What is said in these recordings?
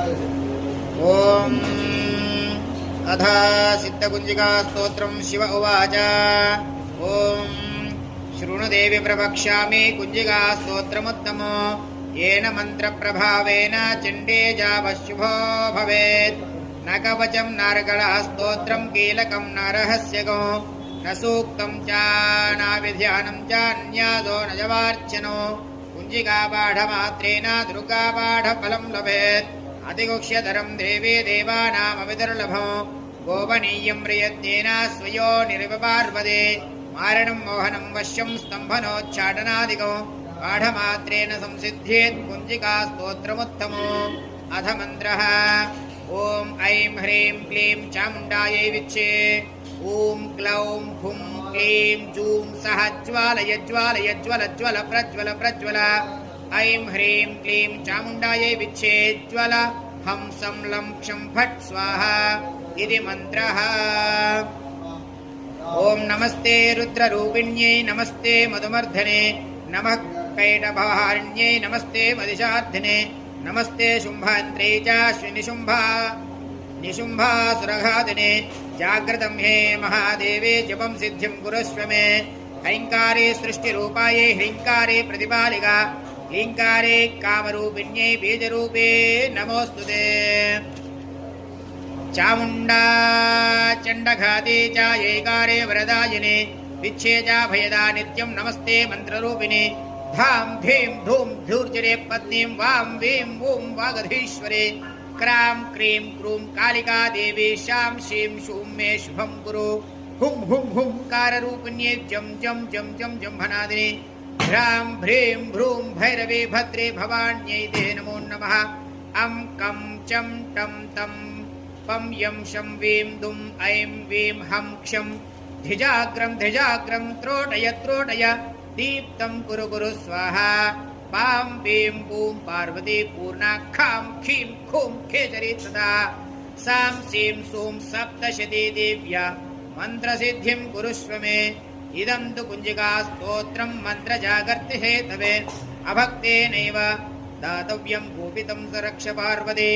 ओम अथ सिद्धकुंजिका स्तोत्रं शिव उवाच ओम शृणुदेवी प्रवक्ष्यामि कुंजिका स्तोत्रमुत्तमो येन मंत्रप्रभावेन चण्डे जावशुभो भवेत् न कवचं नार्गळः स्तोत्रं कीलकं न रहस्यको न सूक्तं च नाविध्यानं च अन्यादो न जवार्चनो कुंजिकापाठमात्रेण दुर्गापाठफलं लभेत् अतिगुह्यतरं देवी देवानामविदुर्लभं गोपनीयं प्रयत्नेन स्वयो निर्विपार्वदे मारणं मोहनं वश्यं स्तम्भनोच्चाटनादिको पाठमात्रेण संसिद्ध्येत् कुंजिका स्तोत्रमुत्तमो अथ मन्त्रः ओम ऐं ह्रीं क्लीं चामुण्डायै विच्चे ओम ग्लौं हुं क्लीं जूं सः ज्वालय ज्वालय ज्वल ज्वल प्रज्वल प्रज्वल ऐं ह्रीं क्लीं चामुण्डायै विच्चे ज्वल हं सं लं क्षं फट् स्वाहा इति मन्त्रः। ओम नमस्ते रुद्ररूपिण्यै नमस्ते मधुमर्धने नमः कैटभहारिण्यै नमस्ते मदिशार्थिने नमस्ते शुंभान्त्रे चाश्विनिशुंभा निशुंभासुरघादिने जागृतं हे महादेवे जपं सिद्धिं कुरुष्व मे ह्रीङ्कारे सृष्टिरूपायै ह्रीङ्कारे प्रतिपालिका ह्रीङ्कारे कामरूपिण्यै बीजरूपे नमोऽस्तुते। चामुण्डा चण्डघाते च ऐकारे वरदायिने विच्छे च भयदा नित्यं नमस्ते मन्त्ररूपिणे धाम धीम धूम धूर्जरे पत्नीं वां वीं वूं वागधीश्वरे क्रां क्रीं क्रूं कालिका देवी शां शीं शूं मे शुभं कुरु हुं हुं हुंकाररूपिण्ये जं जं जं जं जम्भनादिने ह्रां भ्रीं भ्रूं भैरवे भद्रे भवान्यै ते नमो नमः अं कं चं टं तं पं यं शं वीं दुं ऐं वीं हं क्षं धिजाग्रं त्रोटय त्रोटय दीप्तं कुरु कुरु स्वाहा पां पीं पूं पार्वती पूर्णाखां खीं खूं खेचरी तथा सां सीं सूं सप्तशती देव्या मन्त्रसिद्धिं कुरुष्व मे इदं तु कुंजिका स्तोत्रं मन्त्रजागर्ति हेतवे अभक्तेनैव दातव्यं कूपितं सरक्ष पार्वती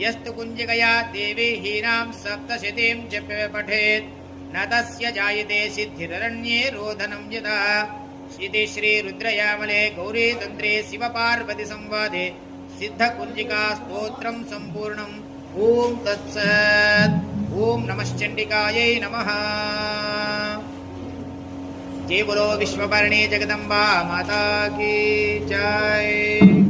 यस्तु कुंजिकया देवी हीनां सप्तशतीं च पठेत् न तस्य जायते सिद्धिररण्ये रोदनं यदा इति श्री रुद्रयामले गौरी तंत्रे शिव पार्वती संवादे सिद्ध कुंजिका स्तोत्रं संपूर्णम्। ओम तत्सत्। ओम नमश्चंडिकायै नमः। जय बोलो विश्वभरणी जगदम्बा माता की जय।